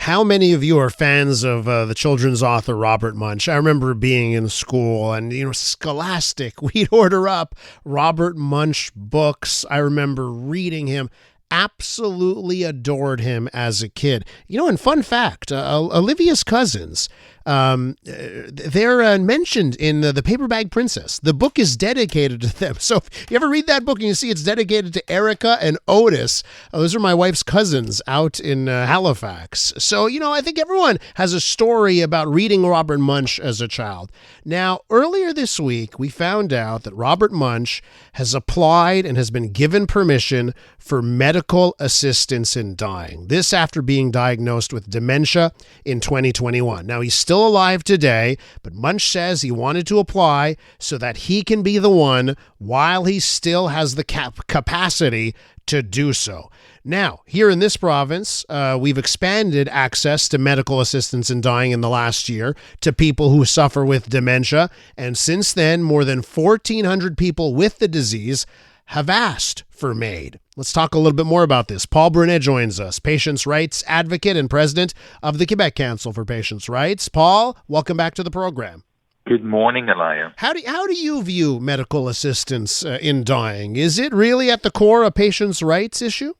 How many of you are fans of the children's author Robert Munsch? I remember being in school and, Scholastic, we'd order up Robert Munsch books. I remember reading him. Absolutely adored him as a kid. And fun fact, Olivia's cousins, they're mentioned in The Paper Bag Princess. The book is dedicated to them. So if you ever read that book and you see it's dedicated to Erica and Otis, those are my wife's cousins out in Halifax. So, I think everyone has a story about reading Robert Munsch as a child. Now, earlier this week, we found out that Robert Munsch has applied and has been given permission for medical assistance in dying. This after being diagnosed with dementia in 2021. Now, he's still alive today, but Munsch says he wanted to apply so that he can be the one while he still has the capacity to do so. Now, here in this province, we've expanded access to medical assistance in dying in the last year to people who suffer with dementia. And since then, more than 1,400 people with the disease have asked for MAID. Let's talk a little bit more about this. Paul Brunet joins us, patients' rights advocate and president of the Quebec Council for Patients' Rights. Paul, welcome back to the program. Good morning, Elia. How do you view medical assistance in dying? Is it really at the core a patient's rights issue?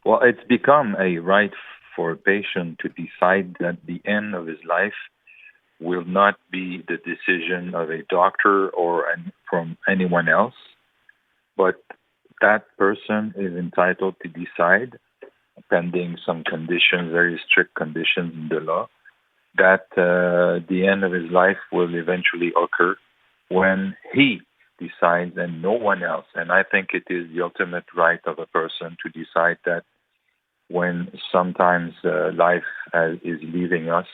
Well, it's become a right for a patient to decide that the end of his life will not be the decision of a doctor or from anyone else, but that person is entitled to decide, pending some conditions, very strict conditions in the law, that the end of his life will eventually occur when he decides and no one else. And I think it is the ultimate right of a person to decide that when sometimes life is leaving us,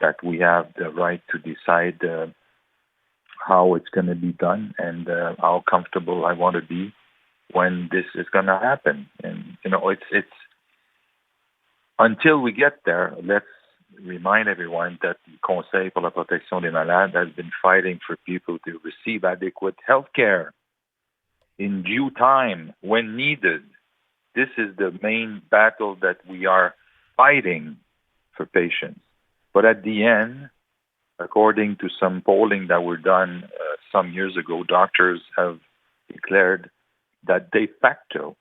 that we have the right to decide how it's going to be done and how comfortable I want to be when this is going to happen. And, it's until we get there, let's remind everyone that the Conseil pour la protection des malades has been fighting for people to receive adequate health care in due time when needed. This is the main battle that we are fighting for patients. But at the end, according to some polling that were done some years ago, doctors have declared that de facto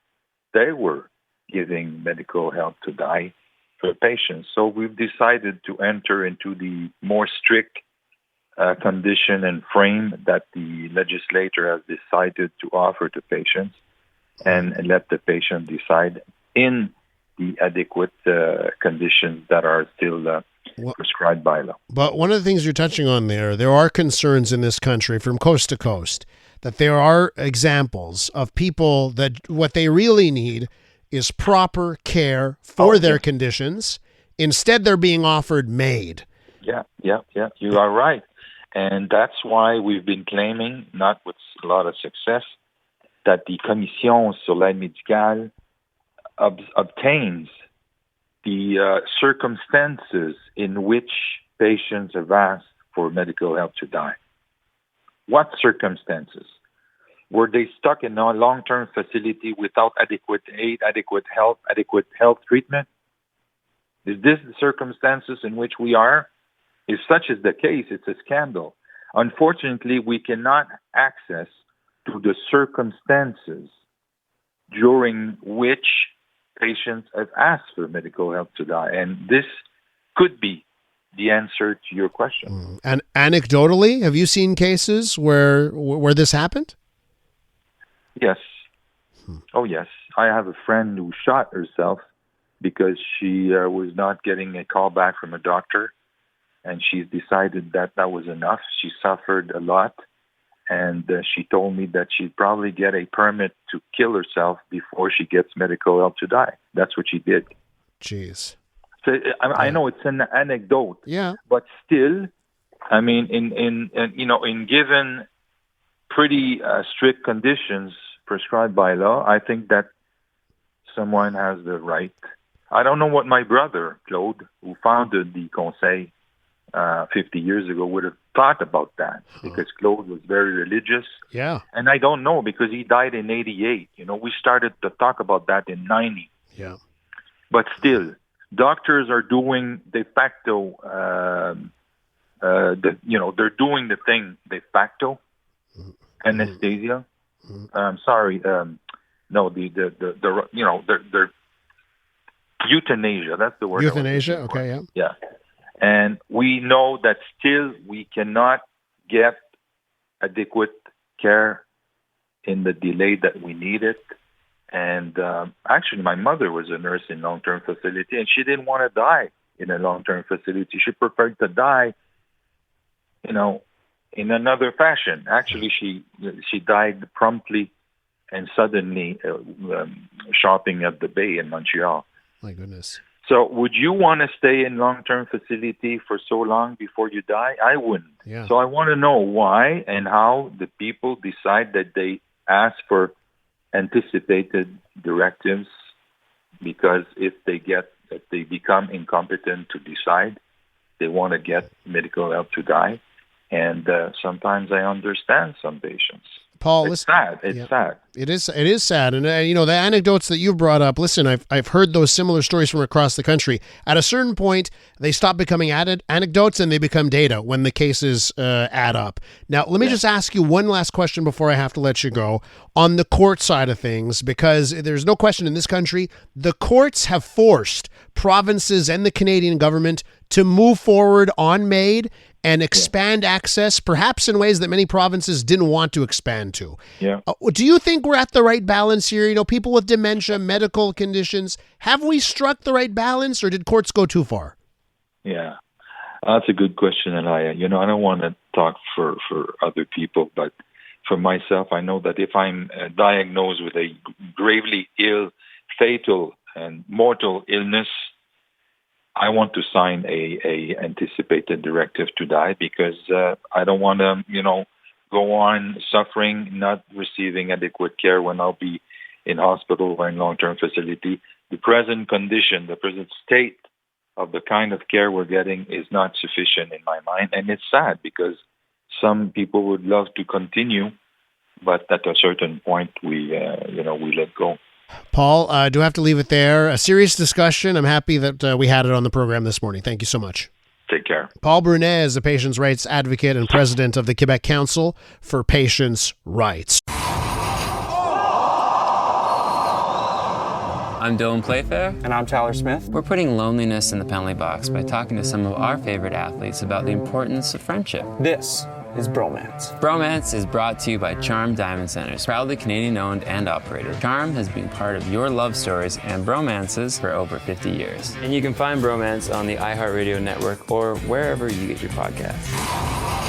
they were giving medical help to die for patients. So we've decided to enter into the more strict condition and frame that the legislature has decided to offer to patients, and let the patient decide in the adequate conditions that are still prescribed by law. But one of the things you're touching on there are concerns in this country from coast to coast that there are examples of people that what they really need is proper care for their conditions. Instead, they're being offered MAID. Yeah. You are right. And that's why we've been claiming, not with a lot of success, that the Commission sur l'aide médicale obtains the circumstances in which patients have asked for medical help to die. What circumstances? Were they stuck in a long-term facility without adequate aid, adequate health treatment? Is this the circumstances in which we are? If such is the case, it's a scandal. Unfortunately, we cannot access to the circumstances during which patients have asked for medical help to die. And this could be the answer to your question. And anecdotally, have you seen cases where this happened? Yes. Oh, yes. I have a friend who shot herself because she was not getting a call back from a doctor, and she's decided that was enough. She suffered a lot, and she told me that she'd probably get a permit to kill herself before she gets medical help to die. That's what she did. Jeez. So I know it's an anecdote, but still, I mean, in given pretty strict conditions prescribed by law, I think that someone has the right. I don't know what my brother, Claude, who founded the Conseil 50 years ago, would have thought about that, because Claude was very religious. Yeah. And I don't know, because he died in 88. We started to talk about that in 90. Yeah. But still, doctors are doing de facto, they're doing the thing de facto, anesthesia. They're euthanasia. That's the word. Euthanasia. Okay. Yeah. Yeah. And we know that still we cannot get adequate care in the delay that we need it. And actually, my mother was a nurse in long-term facility, and she didn't want to die in a long-term facility. She preferred to die, in another fashion. Actually, she died promptly and suddenly shopping at the Bay in Montreal. My goodness. So would you want to stay in long-term facility for so long before you die? I wouldn't. Yeah. So I want to know why and how the people decide that they ask for anticipated directives, because if they become incompetent to decide, they want to get medical help to die. And sometimes I understand some patients. Paul, it's sad. It's sad. It is sad. And, the anecdotes that you've brought up, listen, I've heard those similar stories from across the country. At a certain point, they stop becoming anecdotes and they become data when the cases add up. Now, let me just ask you one last question before I have to let you go. On the court side of things, because there's no question in this country, the courts have forced provinces and the Canadian government to move forward on MAID and expand access, perhaps in ways that many provinces didn't want to expand to. Yeah. Do you think we're at the right balance here? People with dementia, medical conditions, have we struck the right balance, or did courts go too far? Yeah, that's a good question, and I don't want to talk for other people, but for myself, I know that if I'm diagnosed with a gravely ill, fatal, and mortal illness, I want to sign a anticipated directive to die, because I don't want to, go on suffering, not receiving adequate care when I'll be in hospital or in long-term facility. The present condition, the present state of the kind of care we're getting is not sufficient in my mind. And it's sad, because some people would love to continue, but at a certain point we let go. Paul, I do have to leave it there. A serious discussion. I'm happy that we had it on the program this morning. Thank you so much. Take care. Paul Brunet is a patients' rights advocate and president of the Quebec Council for Patients' Rights. I'm Dylan Playfair. And I'm Tyler Smith. We're putting loneliness in the penalty box by talking to some of our favorite athletes about the importance of friendship. This is Bromance. Bromance is brought to you by Charm Diamond Centers, proudly Canadian-owned and operated. Charm has been part of your love stories and bromances for over 50 years. And you can find Bromance on the iHeartRadio network or wherever you get your podcasts.